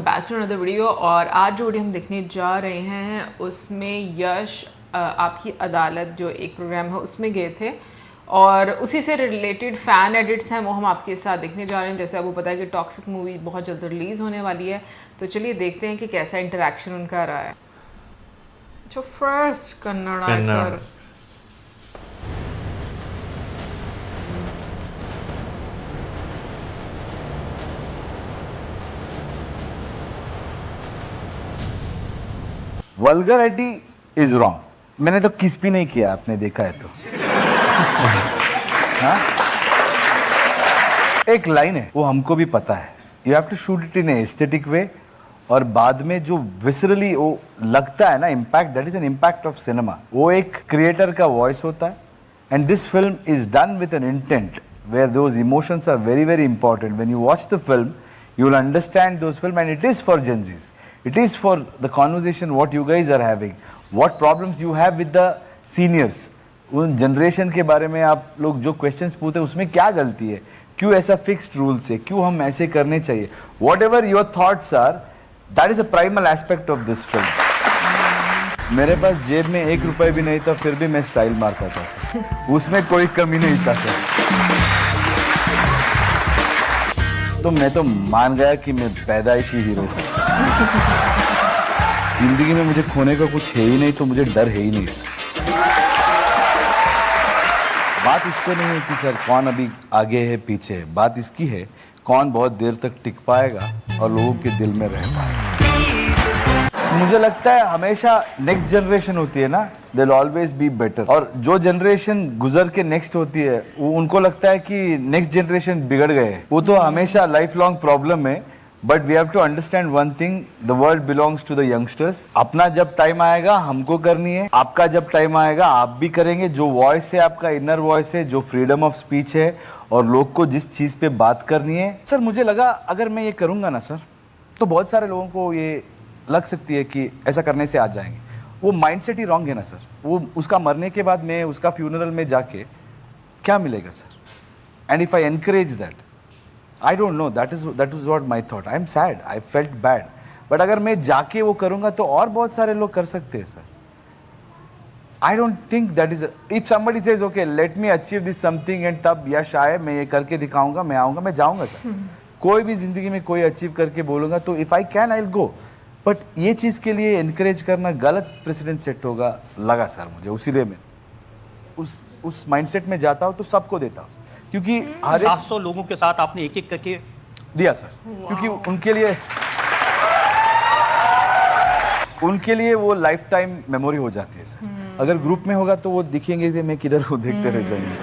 Back to another video. और आज जो वीडियो हम देखने जा रहे हैं उसमें यश आपकी अदालत जो एक प्रोग्राम है उसमें गए थे और उसी से रिलेटेड फ़ैन एडिट्स हैं वो हम आपके साथ देखने जा रहे हैं। जैसे आपको पता है कि टॉक्सिक मूवी बहुत जल्द रिलीज़ होने वाली है, तो चलिए देखते हैं कि कैसा इंटरेक्शन उनका रहा है। जो first Kannada actor vulgarity is wrong. मैंने तो किस भी नहीं किया, आपने देखा है तो। हाँ? एक लाइन है वो हमको भी पता है, you have to shoot it in aesthetic way, और बाद में जो विसरली वो लगता है ना impact, that is an impact of cinema. वो एक क्रिएटर का वॉइस होता है and this film is done with an intent where those emotions are very very important. When you watch the film you will understand those film, and it is for Gen Zs. It is for the conversation what you guys are having, what problems you have with the seniors. उन generation के बारे में आप लोग जो questions पूछते हैं उसमें क्या गलती है, क्यों ऐसा फिक्स्ड रूल्स है, क्यों हम ऐसे करने चाहिए, whatever your thoughts are, that is a primal aspect of this film. मेरे पास जेब में 1 रुपये भी नहीं था, फिर भी मैं स्टाइल मारता था, उसमें कोई कमी नहीं था सर। तो मैं तो मान गया कि मैं पैदाइशी हीरो हूँ। जिंदगी में मुझे खोने का कुछ है ही नहीं, तो मुझे डर है ही नहीं। बात इसको नहीं है कि सर कौन अभी आगे है पीछे है, बात इसकी है कौन बहुत देर तक टिक पाएगा और लोगों के दिल में रह पाएगा। मुझे लगता है हमेशा नेक्स्ट जनरेशन होती है ना, they will always be better, और जो जनरेशन गुजर के नेक्स्ट होती है वो उनको लगता है कि नेक्स्ट जनरेशन बिगड़ गए। वो तो हमेशा लाइफ लॉन्ग प्रॉब्लम है, but we have to understand one thing, the world belongs to the youngsters. अपना जब टाइम आएगा हमको करनी है, आपका जब टाइम आएगा आप भी करेंगे। जो वॉइस है आपका इनर वॉइस है, जो फ्रीडम ऑफ स्पीच है और लोग को जिस चीज पे बात करनी है। सर मुझे लगा अगर मैं ये करूंगा ना सर, तो बहुत सारे लोगों को ये लग सकती है कि ऐसा करने से आ जाएंगे। वो माइंडसेट ही रॉन्ग है ना सर। वो उसका मरने के बाद मैं उसका फ्यूनरल में जाके क्या मिलेगा sir? And if I encourage that, I don't know, that is what my thought. I am sad, I felt bad, but अगर मैं जाके वो करूंगा तो और बहुत सारे लोग कर सकते हैं sir. I don't think that is, if somebody says okay let me achieve this something and तब यश आए, मैं ये करके दिखाऊंगा, मैं आऊंगा, मैं जाऊंगा सर। कोई भी जिंदगी में कोई अचीव करके बोलूंगा तो if I can I will go, but ये चीज़ के लिए इनकरेज करना गलत प्रेसिडेंट सेट होगा लगा सर मुझे। उसीलिए मैं उस माइंडसेट में जाता हूँ तो सबको देता हूँ, क्योंकि हर 700 लोगों के साथ आपने एक एक करके दिया सर, क्योंकि उनके लिए वो लाइफ टाइम मेमोरी हो जाती है सर। अगर ग्रुप में होगा तो वो दिखेंगे कि मैं किधर को देखते रह जाएंगे।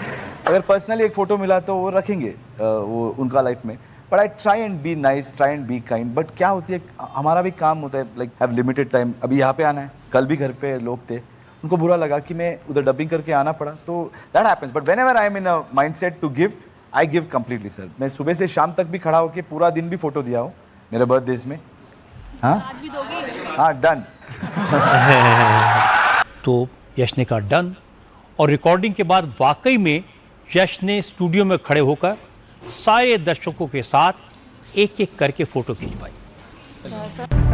अगर पर्सनली एक फोटो मिला तो वो रखेंगे वो उनका लाइफ में। But I try and be nice, try and be kind. But क्या होती है, हमारा भी काम होता है, लाइक हैव लिमिटेड टाइम। अभी यहाँ पे आना है, कल भी घर पे लोग थे, उनको बुरा लगा कि मैं उधर डबिंग करके आना पड़ा, तो that happens. But whenever I am in a mindset to give, I give completely sir. मैं सुबह से शाम तक भी खड़ा होकर पूरा दिन भी फोटो दिया हूँ मेरे बर्थडेज में। हाँ आज भी दोगे? हाँ डन। तो यश ने कहा डन, और रिकॉर्डिंग के बाद वाकई में यश ने स्टूडियो में खड़े होकर सारे दर्शकों के साथ एक एक करके फोटो खिंचवाई।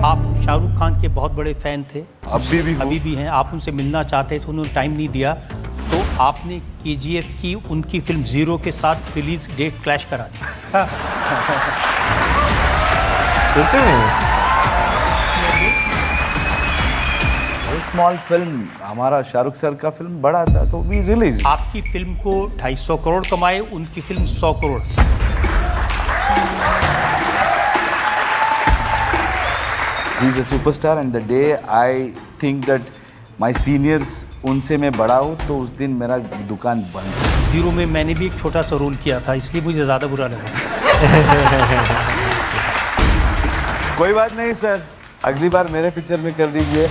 आप शाहरुख खान के बहुत बड़े फैन थे, अभी भी हैं। आप उनसे मिलना चाहते थे, उन्होंने टाइम नहीं दिया, तो आपने केजीएफ की उनकी फिल्म जीरो के साथ रिलीज डेट क्लैश करा दी। स्मॉल फिल्म, हमारा शाहरुख सर का फिल्म बड़ा था तो वी रिलीज। आपकी फिल्म को 250 करोड़ कमाए, उनकी film 100 crore. He is a superstar and the day I think that my seniors उनसे मैं बड़ा हूँ तो उस दिन मेरा दुकान बंद। जीरो में मैंने भी एक छोटा सा रोल किया था, इसलिए मुझे ज़्यादा बुरा लगा। कोई बात नहीं सर, अगली बार मेरे पिक्चर में कर दीजिए।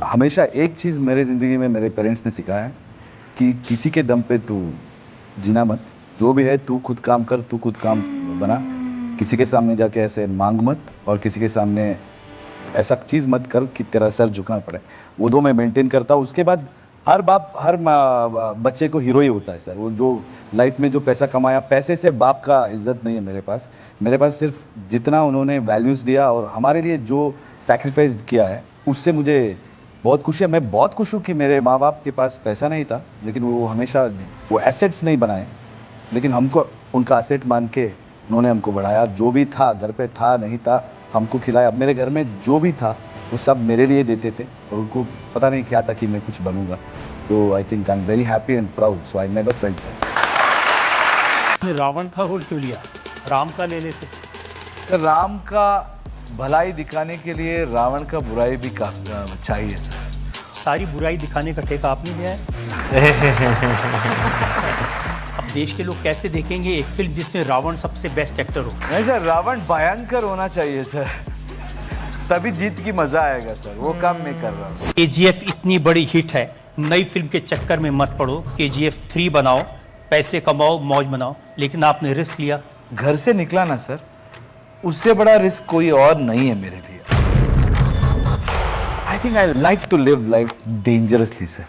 हमेशा एक चीज़ मेरे ज़िंदगी में मेरे पेरेंट्स ने सिखाया है कि किसी के दम पे तू जीना मत, जो भी है तू खुद काम कर, तू खुद काम बना, किसी के सामने जाके ऐसे मांग मत, और किसी के सामने ऐसा चीज़ मत कर कि तेरा सर झुकना पड़े। वो दो मैं मेंटेन करता हूँ। उसके बाद हर बाप हर बच्चे को हीरो ही होता है सर। वो जो लाइफ में जो पैसा कमाया, पैसे से बाप का इज्जत नहीं है मेरे पास सिर्फ जितना उन्होंने वैल्यूज़ दिया और हमारे लिए जो सैक्रिफाइस किया है, उससे मुझे बहुत खुशी है। मैं बहुत खुश हूँ कि मेरे माँ बाप के पास पैसा नहीं था, लेकिन वो हमेशा वो एसेट्स नहीं बनाए, लेकिन हमको उनका एसेट मान के उन्होंने हमको बढ़ाया। जो भी था घर पे था नहीं था हमको खिलाया। अब मेरे घर में जो भी था वो सब मेरे लिए देते थे और उनको पता नहीं क्या था कि मैं कुछ बनूंगा। तो I think I am very happy and proud, so I never felt that. Ravan का रोल क्यों लिया, राम का ले लेते? तो राम का भलाई दिखाने के लिए रावण का बुराई भी चाहिए सर। सारी बुराई दिखाने का ठेका आपने लिया है। अब देश के लोग कैसे देखेंगे एक फिल्म जिसमें रावण सबसे बेस्ट एक्टर हो? नहीं सर, रावण भयंकर होना चाहिए सर, तभी जीत की मजा आएगा सर। वो काम मैं कर रहा हूँ। KGF इतनी बड़ी हिट है, नई फिल्म के चक्कर में मत पड़ो। KGF 3 बनाओ, पैसे कमाओ, मौज बनाओ, लेकिन आपने रिस्क लिया। घर से निकला ना सर, उससे बड़ा रिस्क कोई और नहीं है मेरे लिए। I think I like to live life dangerously sir.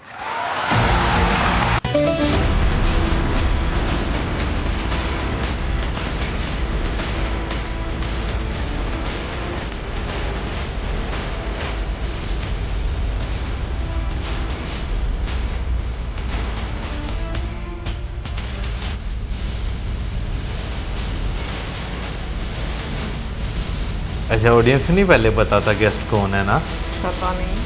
अच्छा, ऑडियंस को नहीं पहले पता था गेस्ट कौन है ना? पता नहीं,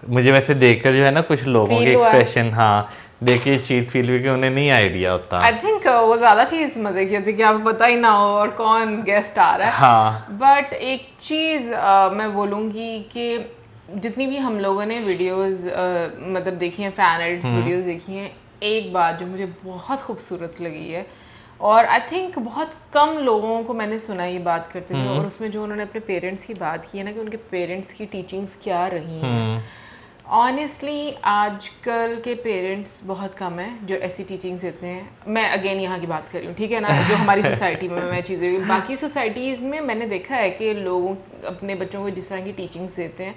मुझे वैसे देखकर जो है ना कुछ लोगों के Feel हुआ। एक्सप्रेशन, हाँ, देख के इस चीज फील हुई कि उन्हें नहीं आइडिया होता। आई थिंक वो ज़्यादा चीज़ मज़े की होती है कि आपको पता ही ना हो और कौन गेस्ट आ रहा है। हाँ, बट एक चीज़ मैं बोलूँगी कि जितनी भी हम लोगों ने वीडियोस मतलब देखी हैं, फैन एडिट्स वीडियोस देखी हैं, एक बात जो मुझे बहुत खूबसूरत लगी है और आई थिंक बहुत कम लोगों को मैंने सुना ये बात करते हुए, और उसमें जो उन्होंने अपने पेरेंट्स की बात की है ना कि उनके पेरेंट्स की टीचिंग्स क्या रही हैं। ऑनेस्टली आजकल के पेरेंट्स बहुत कम हैं जो ऐसी टीचिंग्स देते हैं। मैं अगेन यहाँ की बात कर रही हूँ, ठीक है ना, जो हमारी सोसाइटी में मैं चीज़ें, बाकी सोसाइटीज़ में मैंने देखा है कि लोग अपने बच्चों को जिस तरह की टीचिंग्स देते हैं,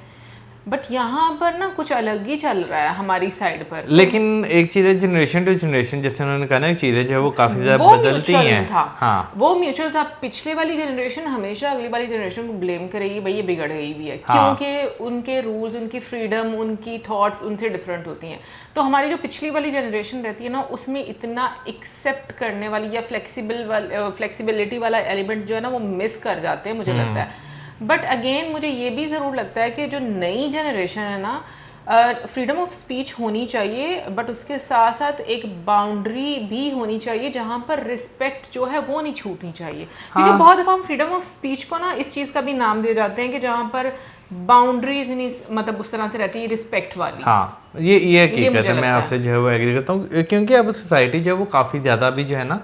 बट यहाँ पर ना कुछ अलग ही चल रहा है हमारी साइड पर। लेकिन एक चीज है, जनरेशन टू जनरेशन, जैसे उन्होंने कहा ना, चीजें जो है वो काफी ज्यादा वो बदलती म्यूचुअल हैं। था, हाँ, वो म्यूचुअल था। पिछले वाली जनरेशन हमेशा अगली वाली जनरेशन को ब्लेम करेगी, भाई ये बिगड़ गई भी है, हाँ। क्योंकि उनके रूल्स, उनकी फ्रीडम, उनकी थॉट्स उनसे डिफरेंट होती हैं। तो हमारी जो पिछली वाली जनरेशन रहती है ना, उसमें इतना एक्सेप्ट करने वाली या फ्लेक्सिबिलिटी वाला एलिमेंट जो है ना वो मिस कर जाते हैं, मुझे लगता है। बट अगेन मुझे ये भी ज़रूर लगता है कि जो नई जनरेशन है ना, फ्रीडम ऑफ स्पीच होनी चाहिए, बट उसके साथ साथ एक बाउंड्री भी होनी चाहिए जहाँ पर रिस्पेक्ट जो है वो नहीं छूटनी चाहिए। क्योंकि बहुत दफ़ा हम फ्रीडम ऑफ स्पीच को ना इस चीज़ का भी नाम दे जाते हैं कि जहाँ पर बाउंड्रीज नहीं, मतलब उस तरह से रहती है रिस्पेक्ट वाली। हाँ, ये हकीकत मुझे है। मैं लगता है। आपसे जो है वो एग्री करता हूँ, क्योंकि अब सोसाइटी जो है वो काफ़ी ज़्यादा भी जो है ना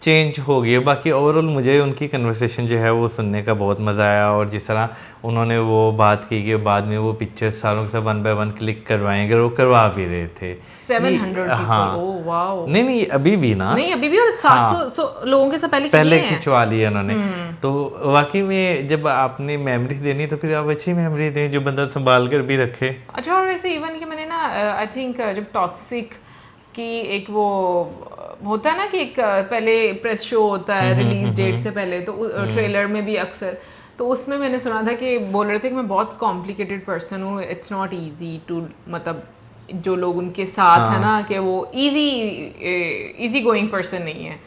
चेंज हो गई है। बाकी ओवरऑल मुझे उनकी कन्वर्सेशन जो है वो सुनने का बहुत मज़ा आया, और जिस तरह उन्होंने वो बात की कि बाद में वो पिक्चर्स सारों के साथ 1 by 1 क्लिक करवाएंगे, और वो करवा भी रहे थे। 700 हाँ। people, oh wow. नहीं, अभी भी ना, नहीं अभी भी, और 700 लोगों के से पहले खिंचवा लिया उन्होंने। तो वाकई में जब आपने मेमोरी देनी तो फिर आप अच्छी मेमोरी दें जो बंदा संभाल कर भी रखे। अच्छा, और वैसे इवन कि मैंने ना आई थिंक जब टॉक्सिक की एक वो होता है ना कि एक पहले प्रेस शो होता है रिलीज डेट से पहले, तो ट्रेलर में भी अक्सर, तो उसमें मैंने सुना था कि बोल रहे थे कि मैं बहुत कॉम्प्लिकेटेड पर्सन हूँ, इट्स नॉट इजी टू, मतलब जो लोग उनके साथ है ना कि वो इजी गोइंग पर्सन नहीं है।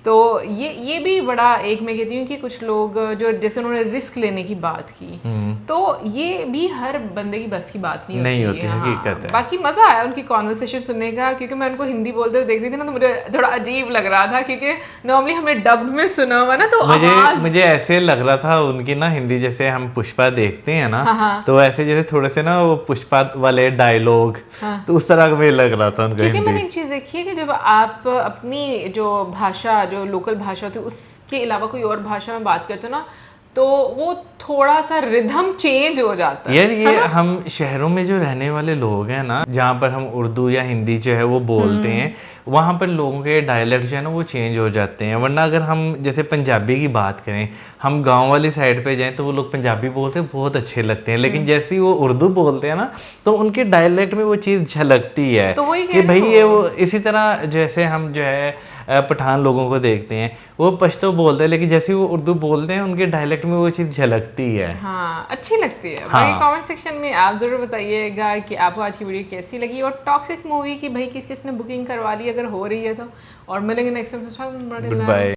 तो ये भी बड़ा, एक मैं कहती हूँ कि कुछ लोग जो जैसे उन्होंने रिस्क लेने की बात की, तो ये भी हर बंदे की बस की बात नहीं होती है। हकीकत है। बाकी मज़ा आया उनकी कॉन्वर्सेशन सुनने का, क्योंकि मैं उनको हिंदी बोलते हुए देख रही थी ना, तो मुझे थोड़ा अजीब लग रहा था, क्योंकि नॉर्मली हमने डब्ड में सुना हुआ ना, तो मुझे ऐसे लग रहा था उनकी ना हिंदी, जैसे हम पुष्पा देखते हैं ना, तो ऐसे जैसे थोड़े से ना वो पुष्पा वाले डायलॉग, तो उस तरह का मुझे लग रहा था उनका। क्योंकि मैंने एक चीज़ देखी है कि जब आप अपनी जो भाषा, जो लोकल भाषा होती है, उसके अलावा कोई और भाषा में बात करते हो ना, तो वो थोड़ा सा रिदम चेंज हो जाता है। यार ये हम शहरों में जो रहने वाले लोग हैं ना, जहाँ पर हम उर्दू या हिंदी जो है वो बोलते हैं, वहाँ पर लोगों के डायलेक्ट जो है ना वो चेंज हो जाते हैं। वरना अगर हम जैसे पंजाबी की बात करें, हम गांव वाली साइड पे जाएं तो वो लोग पंजाबी बोलते हैं, बहुत अच्छे लगते हैं, लेकिन जैसे ही वो उर्दू बोलते हैं ना तो उनके डायलेक्ट में वो चीज़ झलकती है तो वही कि भाई ये वो इसी तरह जैसे हम जो है पठान लोगों को देखते हैं, वो पश्तो बोलते हैं, लेकिन जैसे वो उर्दू बोलते हैं उनके डायलेक्ट में वो चीज़ झलकती है। हाँ, अच्छी लगती है। हाँ। भाई कमेंट सेक्शन में आप ज़रूर बताइएगा कि आपको आज की वीडियो कैसी लगी, और टॉक्सिक मूवी की भाई किस किसने बुकिंग करवा ली अगर हो रही है तो। और मिलेंगे नेक्स्ट टाइम। Good bye.